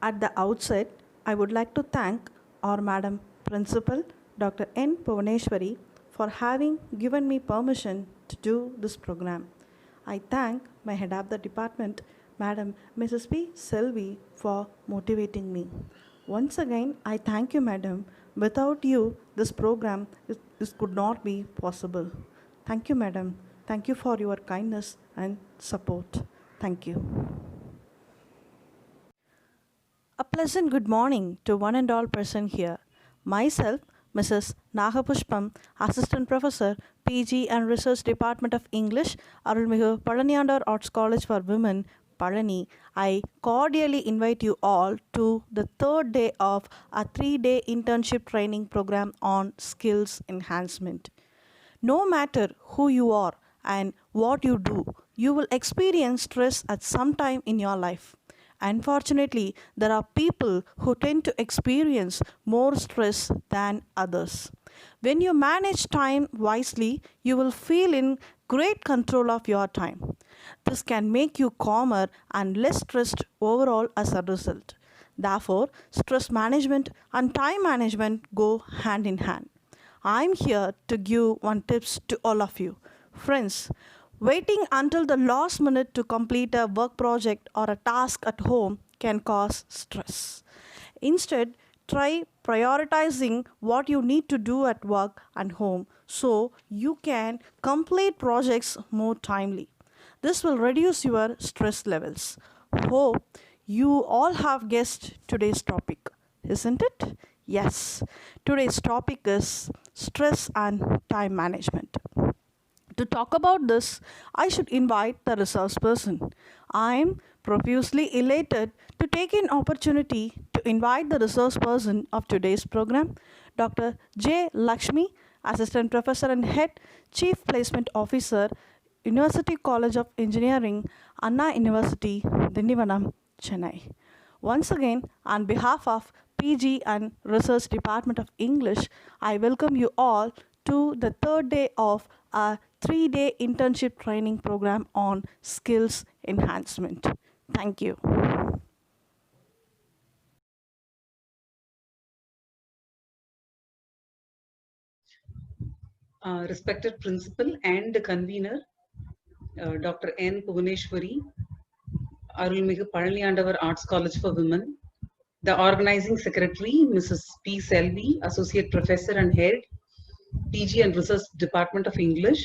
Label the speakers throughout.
Speaker 1: At the outset, I would like to thank our Madam Principal, Dr. N. Puvaneshwari, for having given me permission to do this program. I thank my head of the department, Madam Mrs. P. Selvi, for motivating me. Once again, I thank you, Madam. Without you, this program this could not be possible. Thank you, Madam. Thank you for your kindness and support. Thank you. A pleasant good morning to one and all present here. Myself, Mrs. Nagapushpam, Assistant Professor, PG and Research Department of English, Arulmigu Palaniyandar Arts College for Women, Palani. I cordially invite you all to the third day of a 3-day internship training program on skills enhancement. No matter who you are and what you do, you will experience stress at some time in your life. Unfortunately, there are people who tend to experience more stress than others. When you manage time wisely, you will feel in great control of your time. This can make you calmer and less stressed overall as a result. Therefore, stress management and time management go hand in hand. I'm here to give one tips to all of you. Friends, waiting until the last minute to complete a work project or a task at home can cause stress. Instead, try prioritizing what you need to do at work and home so you can complete projects more timely. This will reduce your stress levels. Hope you all have guessed today's topic, isn't it? Yes, today's topic is stress and time management. To talk about this, I should invite the resource person. I am profusely elated to take an opportunity to invite the resource person of today's program, Dr. J. Lakshmi, Assistant Professor and Head Chief Placement Officer, University College of Engineering, Anna University, Dindivanam, Chennai. Once again, on behalf of PG and Research Department of English, I welcome you all to the third day of a 3-day internship training program on skills enhancement. Thank you.
Speaker 2: Respected Principal and Convener, Dr. N. Puvaneshwari, Arulmigu Palaniyandar Arts College for Women, the Organizing Secretary, Mrs. P. Selvi, Associate Professor and Head, PG and Research Department of English,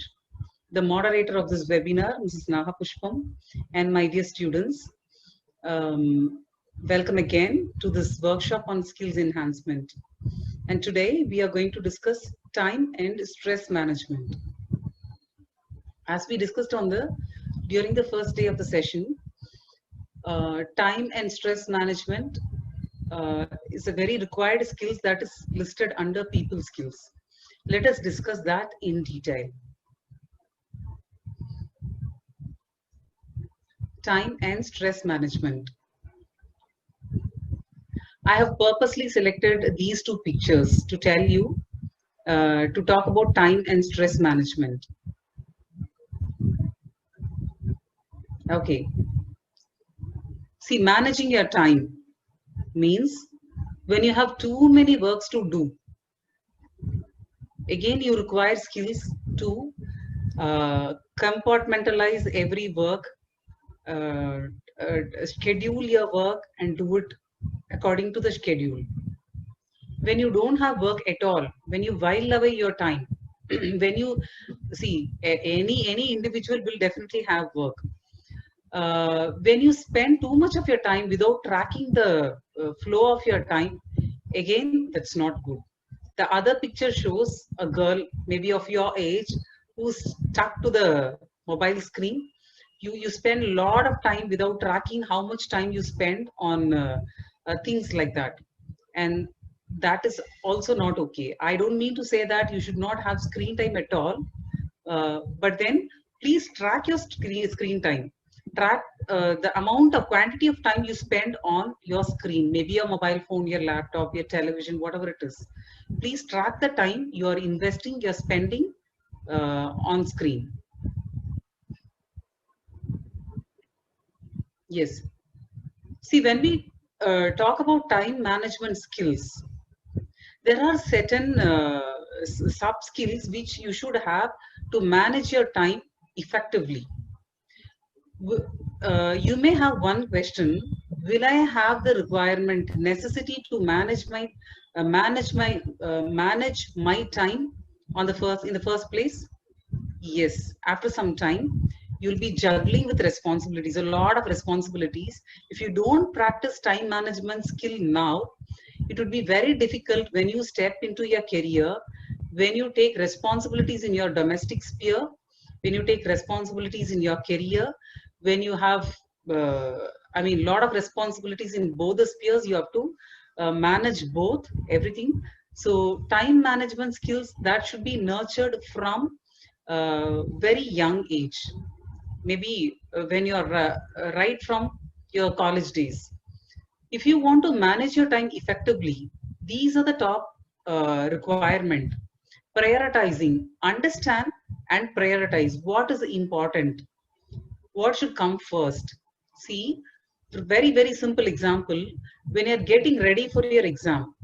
Speaker 2: the moderator of this webinar, Mrs. Naha Pushpam, and my dear students. Welcome again to this workshop on skills enhancement. And today we are going to discuss time and stress management. As we discussed during the first day of the session, time and stress management is a very required skills that is listed under people skills. Let us discuss that in detail. Time and stress management. I have purposely selected these two pictures to tell you, to talk about time and stress management. Okay. See, managing your time means when you have too many works to do, again, you require skills to compartmentalize every work, schedule your work and do it according to the schedule. When you don't have work at all, when you while away your time, when you see any individual will definitely have work. When you spend too much of your time without tracking the flow of your time, again, that's not good. The other picture shows a girl, maybe of your age, who's stuck to the mobile screen. You spend a lot of time without tracking how much time you spend on things like that. And that is also not okay. I don't mean to say that you should not have screen time at all, but then please track your screen time. Track the amount of quantity of time you spend on your screen, maybe your mobile phone, your laptop, your television, whatever it is. Please track the time you are investing, you're spending on screen. Yes. See, when we talk about time management skills, there are certain sub skills which you should have to manage your time effectively. You may have one question: will I have the requirement necessity to manage my time on the first in the first place? Yes. After some time, you'll be juggling with responsibilities, a lot of responsibilities. If you don't practice time management skill now, it would be very difficult when you step into your career, when you take responsibilities in your domestic sphere, when you take responsibilities in your career, when you have, I mean, lot of responsibilities in both the spheres. You have to manage both, everything. So time management skills that should be nurtured from very young age, maybe when you're right from your college days. If you want to manage your time effectively, these are the top requirement. Prioritizing, understand and prioritize what is important, what should come first. See, very, very simple example. When you're getting ready for your exam,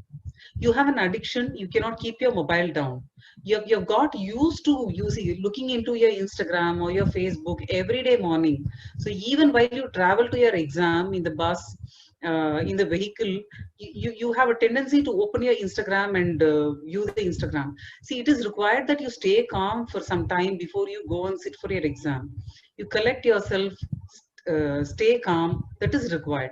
Speaker 2: you have an addiction, you cannot keep your mobile down. You've got used to using looking into your Instagram or your Facebook every day morning. So even while you travel to your exam in the bus, in the vehicle, you have a tendency to open your Instagram and use the Instagram. See, it is required that you stay calm for some time before you go and sit for your exam. You collect yourself, stay calm. That is required.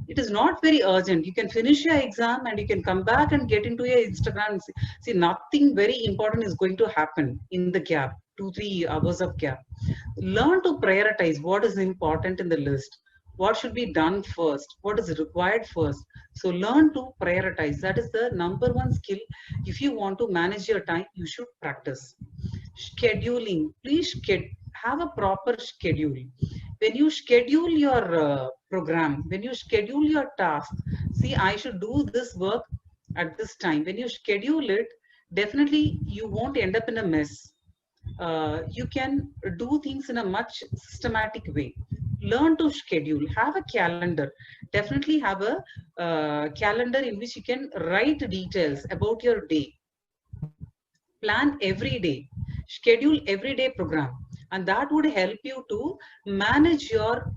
Speaker 2: It is not very urgent. You can finish your exam and you can come back and get into your Instagram and see, nothing very important is going to happen in the gap, 2 3 hours of gap. Learn to prioritize what is important in the list, what should be done first, what is required first. So learn to prioritize. That is the number one skill. If you want to manage your time, you should practice. Scheduling, please have a proper schedule. When you schedule your program, when you schedule your task, see, I should do this work at this time. When you schedule it, definitely you won't end up in a mess. You can do things in a much systematic way. Learn to schedule, have a calendar. Definitely have a calendar in which you can write details about your day. Plan every day, schedule everyday program, and that would help you to manage your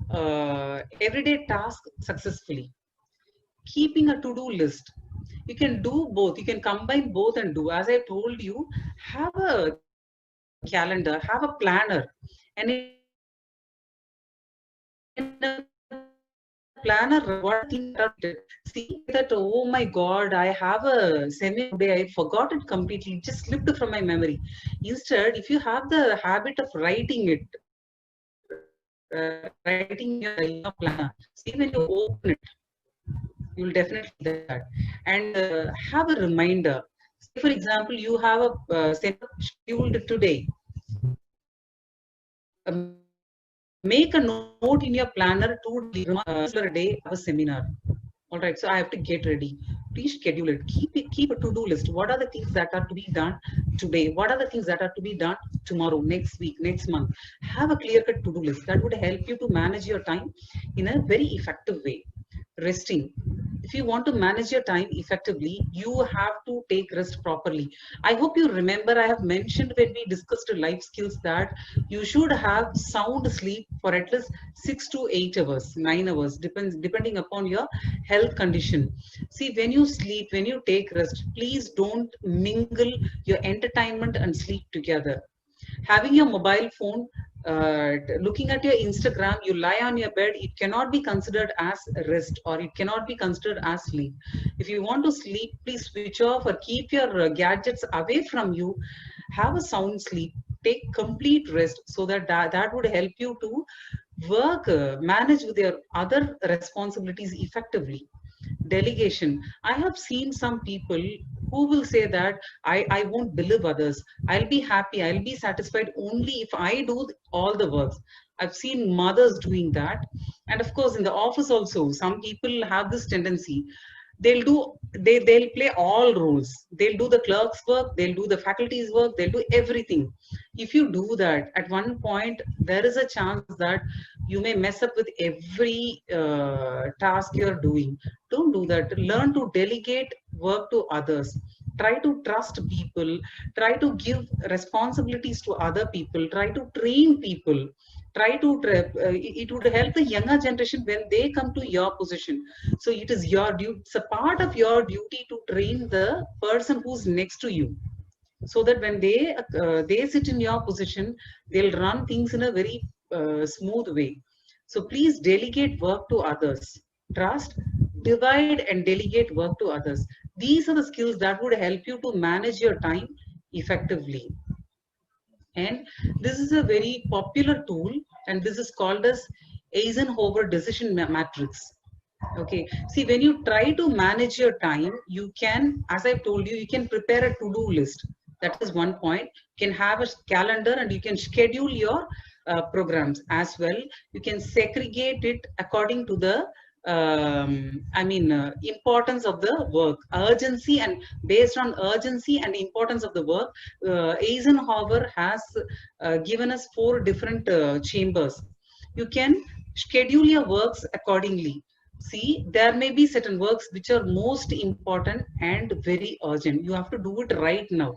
Speaker 2: everyday task successfully. Keeping a to-do list, you can do both, you can combine both and do. As I told you, have a calendar, have a planner, and in a planner, what are the things that are related. See, that, oh my God, I have a seminar today, I forgot it completely, it just slipped from my memory. Instead, if you have the habit of writing it, writing in your planner, see, when you open it, you will definitely see that. And have a reminder. Say, for example, you have a seminar scheduled today. Make a note in your planner 2 days before this particular day I have a seminar. All right, so I have to get ready. Please schedule it. Keep a to-do list. What are the things that are to be done today? What are the things that are to be done tomorrow, next week, next month? Have a clear-cut to-do list. That would help you to manage your time in a very effective way. Resting. If you want to manage your time effectively, you have to take rest properly. I hope you remember I have mentioned when we discussed life skills that you should have sound sleep for at least 6 to 8 hours, 9 hours, depending upon your health condition. See, when you sleep, when you take rest, please don't mingle your entertainment and sleep together. Having your mobile phone, looking at your Instagram, you lie on your bed, it cannot be considered as rest, or it cannot be considered as sleep. If you want to sleep, please switch off or keep your gadgets away from you. Have a sound sleep, take complete rest, so that would help you to work, manage with your other responsibilities effectively. Delegation. I have seen some people who will say that I won't believe others, I'll be happy, I'll be satisfied only if I do all the works. I've seen mothers doing that. And of course in the office also, some people have this tendency. They'll play all roles. They'll do the clerk's work, they'll do the faculty's work, they'll do everything. If you do that, at one point there is a chance that you may mess up with every task you're doing. Don't do that. Learn to delegate work to others. Try to trust people. Try to give responsibilities to other people. Try to train people. Try to it would help the younger generation when they come to your position. So it is your duty. It's a part of your duty to train the person who's next to you, so that when they sit in your position, they'll run things in a very smooth way. So please delegate work to others. Trust, divide and delegate work to others. These are the skills that would help you to manage your time effectively. And this is a very popular tool, and this is called as Eisenhower decision matrix. Okay, see, when you try to manage your time, you can, as I've told you, you can prepare a to-do list. That is one point. You can have a calendar and you can schedule your programs as well. You can segregate it according to the importance of the work, urgency, and based on urgency and importance of the work, Eisenhower has given us 4 different chambers. You can schedule your works accordingly. See, there may be certain works which are most important and very urgent. You have to do it right now.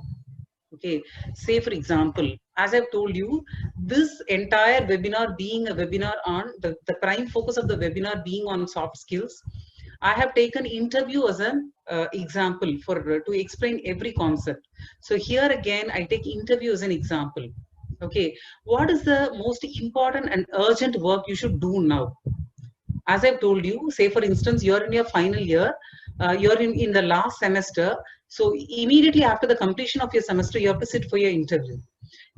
Speaker 2: Okay, say for example, as I've told you, this entire webinar being a webinar on the prime focus of the webinar being on soft skills, I have taken interview as an example for to explain every concept. So here again, I take interview as an example. Okay, what is the most important and urgent work you should do now? As I've told you, say for instance, you're in your final year, you're in the last semester. So immediately after the completion of your semester, you have to sit for your interview.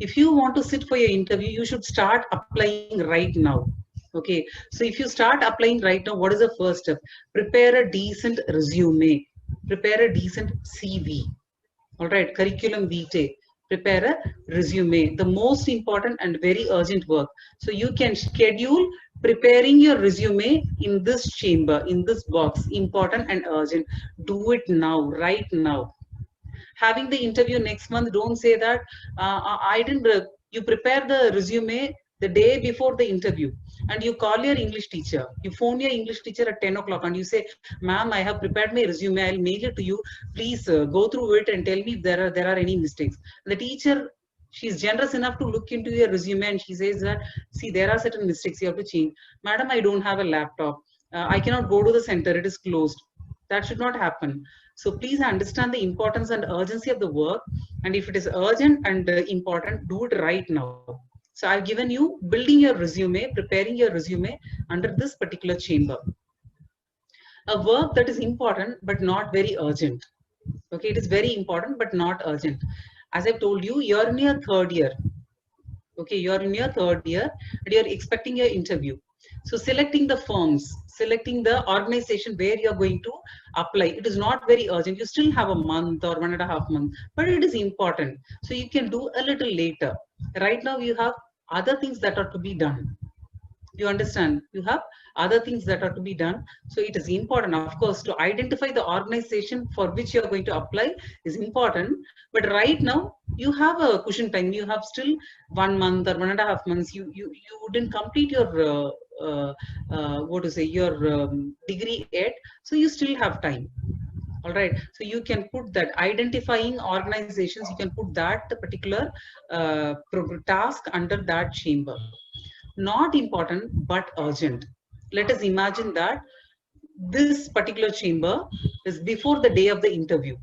Speaker 2: If you want to sit for your interview, you should start applying right now. Okay, so if you start applying right now, what is the first step? Prepare a decent resume, prepare a decent CV. All right, curriculum vitae, prepare a resume, the most important and very urgent work. So you can schedule preparing your resume in this chamber, in this box, important and urgent. Do it now, right now. Having the interview next month, don't say that I didn't, you prepare the resume the day before the interview, and you call your English teacher, you phone your English teacher at 10 o'clock and you say, ma'am, I have prepared my resume, I'll mail it to you, please go through it and tell me if there are any mistakes. The teacher, she's generous enough to look into your resume and she says that, see, there are certain mistakes you have to change. Madam, I don't have a laptop, I cannot go to the center, it is closed. That should not happen. So please understand the importance and urgency of the work, and if it is urgent and important, do it right now. So I've given you building your resume, preparing your resume under this particular chamber. A work that is important but not very urgent. Okay, it is very important but not urgent. As I've told you, you're in your 3rd year. Okay, you're in your 3rd year and you're expecting your interview. So selecting the firms, selecting the organization where you're going to apply, it is not very urgent. You still have a month or 1.5 months, but it is important. So you can do a little later. Right now you have other things that are to be done. You understand? You have other things that are to be done. So it is important, of course, to identify the organization for which you're going to apply is important. But right now, you have a cushion time. You have still 1 month or 1.5 months. You didn't complete your your degree yet. So you still have time. All right, so you can put that identifying organizations, you can put that particular task under that chamber. Not important but urgent. Let us imagine that this particular chamber is before the day of the interview.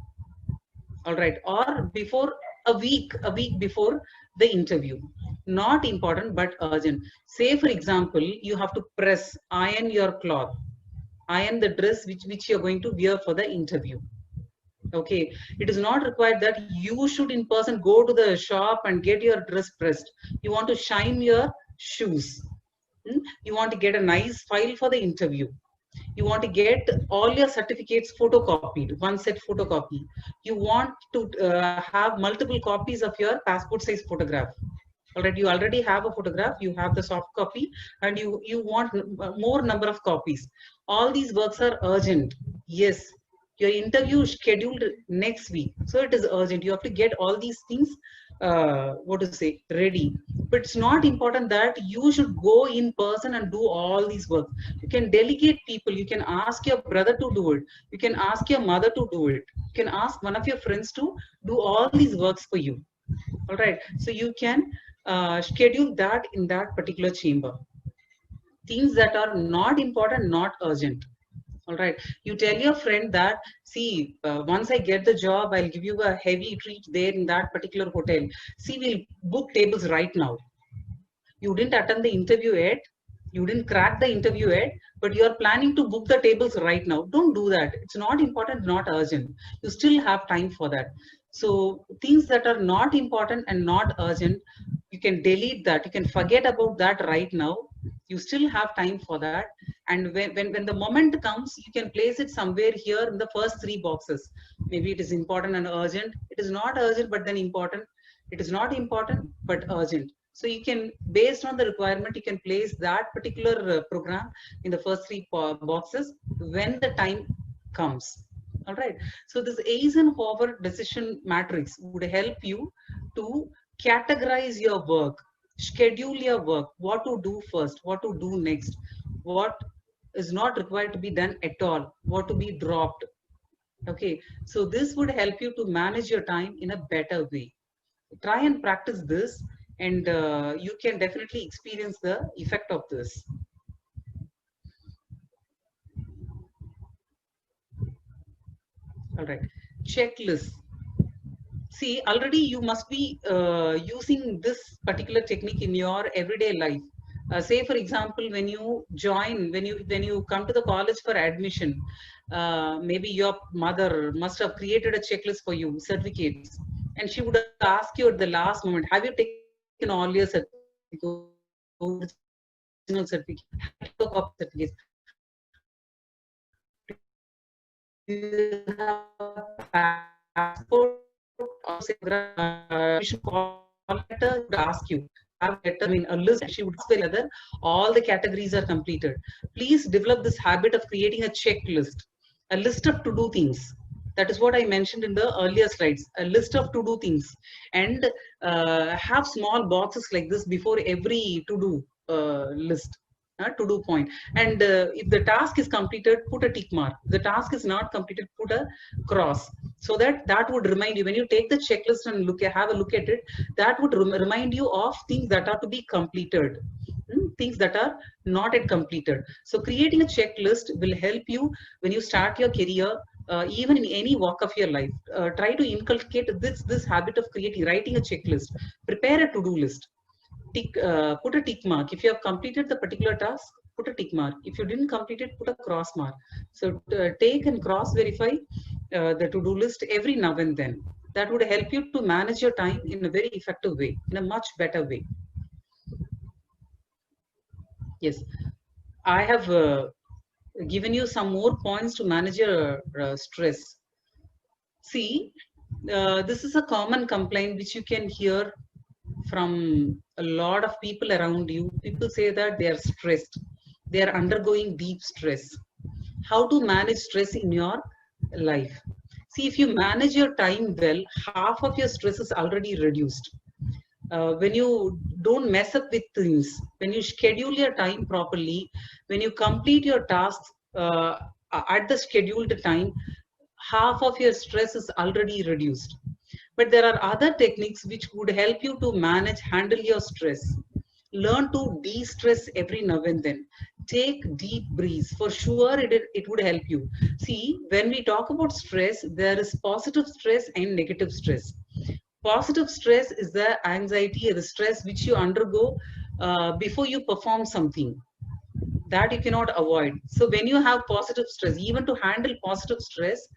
Speaker 2: All right, or before a week before the interview. Not important but urgent. Say for example, you have to iron your cloth, iron the dress which you're going to wear for the interview. Okay, it is not required that you should in person go to the shop and get your dress pressed. You want to shine your shoes. You want to get a nice file for the interview. You want to get all your certificates photocopied, one set photocopy. You want to have multiple copies of your passport size photograph. Alright, you already have a photograph, you have the soft copy, and you want more number of copies. All these works are urgent. Yes, your interview is scheduled next week, so it is urgent. You have to get all these things what to say, ready. But it's not important that you should go in person and do all these work. You can delegate people. You can ask your brother to do it. You can ask your mother to do it. You can ask one of your friends to do all these works for you. All right. So you can schedule that in that particular chamber. Things that are not important, not urgent. All right. You tell your friend that, see, once I get the job, I'll give you a heavy treat there in that particular hotel. See, we'll book tables right now. You didn't attend the interview yet. You didn't crack the interview yet, but you are planning to book the tables right now. Don't do that. It's not important, not urgent. You still have time for that. So things that are not important and not urgent, you can delete that. You can forget about that right now. You still have time for that. And when the moment comes, you can place it somewhere here in the first three boxes. Maybe it is important and urgent. It is not urgent, but then important. It is not important, but urgent. So you can, based on the requirement, you can place that particular program in the first three boxes when the time comes. All right. So this Eisenhower decision matrix would help you to categorize your work, schedule your work, what to do first, what to do next, what is not required to be done at all, what to be dropped. Okay. So this would help you to manage your time in a better way. Try and practice this, and you can definitely experience the effect of this. All right. Checklist. See, already you must be using this particular technique in your everyday life. Say, for example, when you join, when you come to the college for admission, maybe your mother must have created a checklist for you, certificates, and she would ask you at the last moment, have you taken all your certificates, original certificate, certificates? Do you have passport? She should call letter to ask you. Have a letter, I mean, a list. She would say whether all the categories are completed. Please develop this habit of creating a checklist, a list of to-do things. That is what I mentioned in the earlier slides. A list of to-do things, and have small boxes like this before every to-do list. To-do point. And if the task is completed, put a tick mark. If the task is not completed, put a cross. So that would remind you when you take the checklist and have a look at it. That would remind you of things that are to be completed, things that are not yet completed. So creating a checklist will help you when you start your career. Even in any walk of your life, try to inculcate this habit of writing a checklist. Prepare a to-do list. Put a tick mark. If you have completed the particular task, put a tick mark. If you didn't complete it, put a cross mark. So take and cross verify the to-do list every now and then. That would help you to manage your time in a very effective way, in a much better way. Yes, I have given you some more points to manage your stress. See, this is a common complaint which you can hear from a lot of people around you. People say that they are stressed. They are undergoing deep stress. How to manage stress in your life? See, if you manage your time well, half of your stress is already reduced. When you don't mess up with things, when you schedule your time properly, when you complete your tasks at the scheduled time, half of your stress is already reduced. But there are other techniques which would help you to handle your stress. Learn to de-stress every now and then. Take deep breaths. For sure, it would help you. See, when we talk about stress, there is positive stress and negative stress. Positive stress is the anxiety or the stress which you undergo before you perform something that you cannot avoid. So when you have positive stress, even to handle positive stress,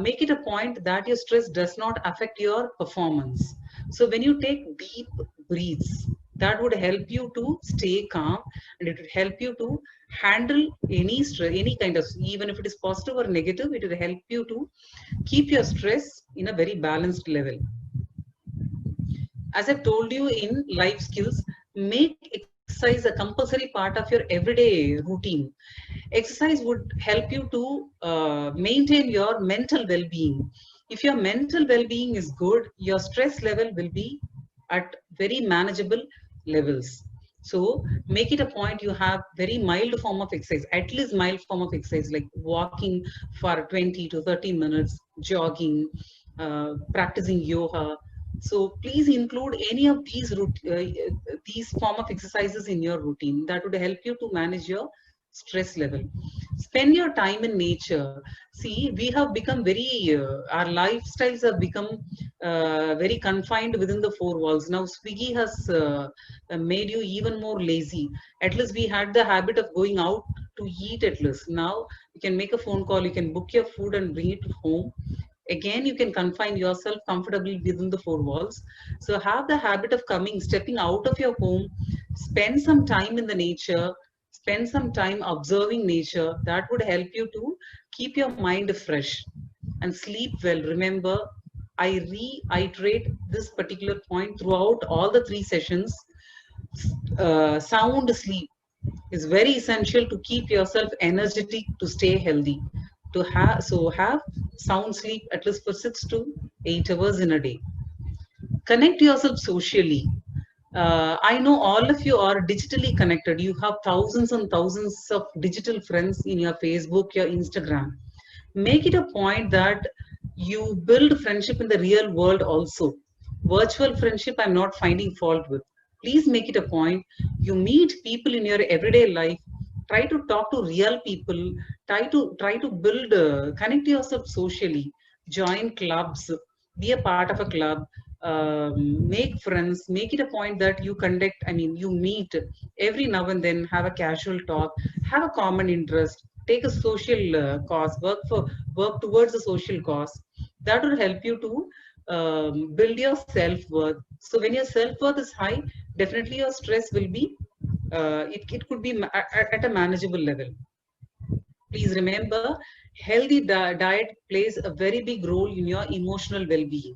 Speaker 2: make it a point that your stress does not affect your performance. So when you take deep breaths, that would help you to stay calm, and it would help you to handle any stress, any kind of, even if it is positive or negative, it will help you to keep your stress in a very balanced level. As I've told you in life skills, make exercise a compulsory part of your everyday routine. Exercise would help you to maintain your mental well-being. If your mental well-being is good, your stress level will be at very manageable levels. So make it a point you have very mild form of exercise, at least mild form of exercise, like walking for 20 to 30 minutes, jogging, practicing yoga. So please include any of these form of exercises in your routine. That would help you to manage your stress level. Spend your time in nature. See, we have become our lifestyles have become very confined within the four walls. Now Swiggy has made you even more lazy. At least we had the habit of going out to eat. At least now you can make a phone call, you can book your food and bring it home. Again, you can confine yourself comfortably within the four walls. So have the habit of stepping out of your home, spend some time in the nature, spend some time observing nature. That would help you to keep your mind fresh and sleep well. Remember, I reiterate this particular point throughout all the three sessions. Sound sleep is very essential to keep yourself energetic, to stay healthy. Have sound sleep at least for 6 to 8 hours in a day. Connect yourself socially. I know all of you are digitally connected. You have thousands and thousands of digital friends in your Facebook, your Instagram. Make it a point that you build friendship in the real world also. Virtual friendship I'm not finding fault with. Please make it a point you meet people in your everyday life. Try to talk to real people. Try to build connect yourself socially. Join clubs, be a part of a club. Make friends. Make it a point that you you meet every now and then, have a casual talk, have a common interest, take a social cause, work towards a social cause. That will help you to build your self-worth. So when your self-worth is high, definitely your stress will be it could be at a manageable level. Please remember, healthy diet plays a very big role in your emotional well-being.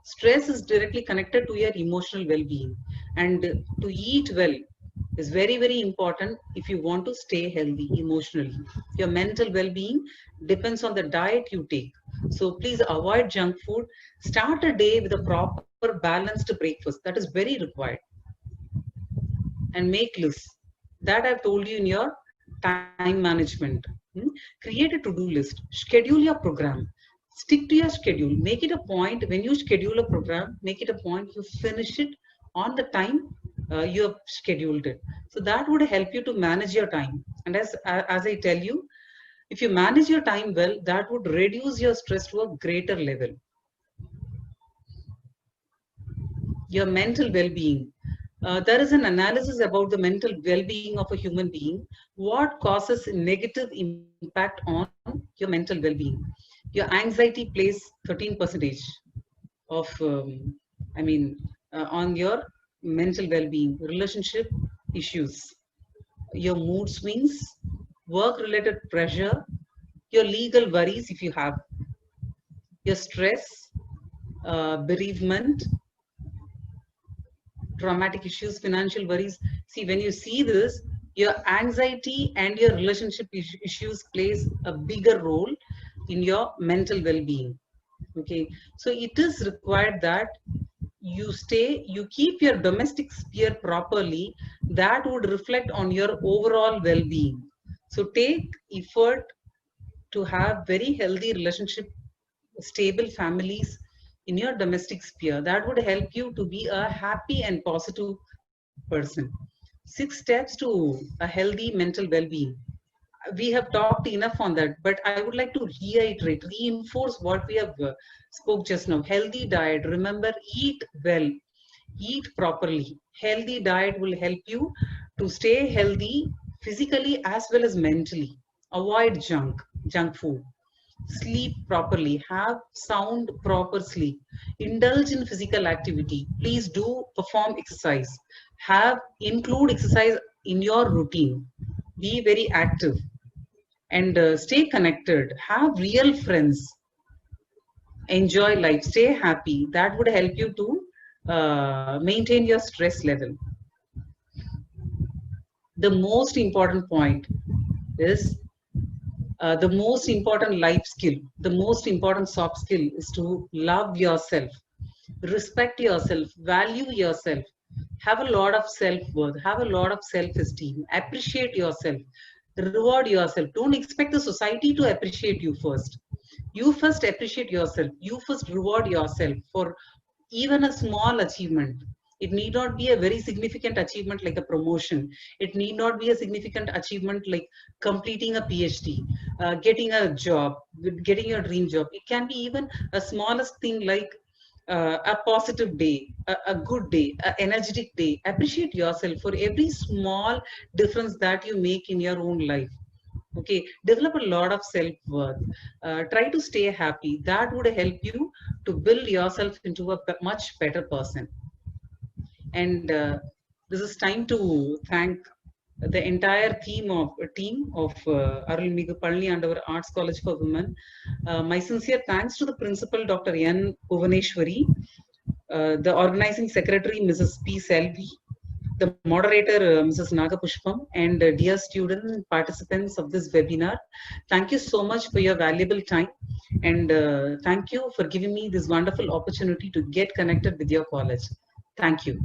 Speaker 2: Stress is directly connected to your emotional well-being, and to eat well is very, very important if you want to stay healthy emotionally. Your mental well-being depends on the diet you take. So please avoid junk food. Start a day with a proper balanced breakfast. That is very required. And make lists that I've told you in your time management. Create a to-do list, schedule your program, stick to your schedule. Make it a point when you schedule a program, make it a point you finish it on the time you have scheduled it. So that would help you to manage your time. And as I tell you, if you manage your time well, that would reduce your stress to a greater level. Your mental well-being. There is an analysis about the mental well-being of a human being. What causes negative impact on your mental well-being? Your anxiety plays 13% of, on your mental well-being. Relationship issues, your mood swings, work-related pressure, your legal worries if you have, your stress, bereavement, traumatic issues, financial worries. See, when you see this, your anxiety and your relationship issues plays a bigger role in your mental well-being. Okay, so it is required that you keep your domestic sphere properly. That would reflect on your overall well-being. So take effort to have very healthy relationship, stable families in your domestic sphere. That would help you to be a happy and positive person. 6 steps to a healthy mental well-being. We have talked enough on that, but I would like to reiterate, reinforce what we have spoke just now. Healthy diet. Remember, eat well, eat properly. Healthy diet will help you to stay healthy physically as well as mentally. Avoid junk food. Sleep properly, have sound proper sleep, indulge in physical activity. Please do perform exercise, have include exercise in your routine, be very active, and stay connected, have real friends, enjoy life, stay happy. That would help you to maintain your stress level. The most important point is the most important life skill, the most important soft skill is to love yourself, respect yourself, value yourself, have a lot of self-worth, have a lot of self-esteem, appreciate yourself, reward yourself. Don't expect the society to appreciate you first. You first appreciate yourself. You first reward yourself for even a small achievement. It need not be a very significant achievement like a promotion. It need not be a significant achievement like completing a PhD, getting a job, getting your dream job. It can be even a smallest thing like a positive day, a good day, an energetic day. Appreciate yourself for every small difference that you make in your own life. Okay, develop a lot of self-worth. Try to stay happy. That would help you to build yourself into a much better person. And this is time to thank the entire team of Arulmigu Palni Andavar Arts College for Women. My sincere thanks to the principal, Dr. N. Bhuvaneshwari, the organizing secretary, Mrs. P. Selvi, the moderator, Mrs. Nagapushpam, and dear student participants of this webinar. Thank you so much for your valuable time, and thank you for giving me this wonderful opportunity to get connected with your college. Thank you.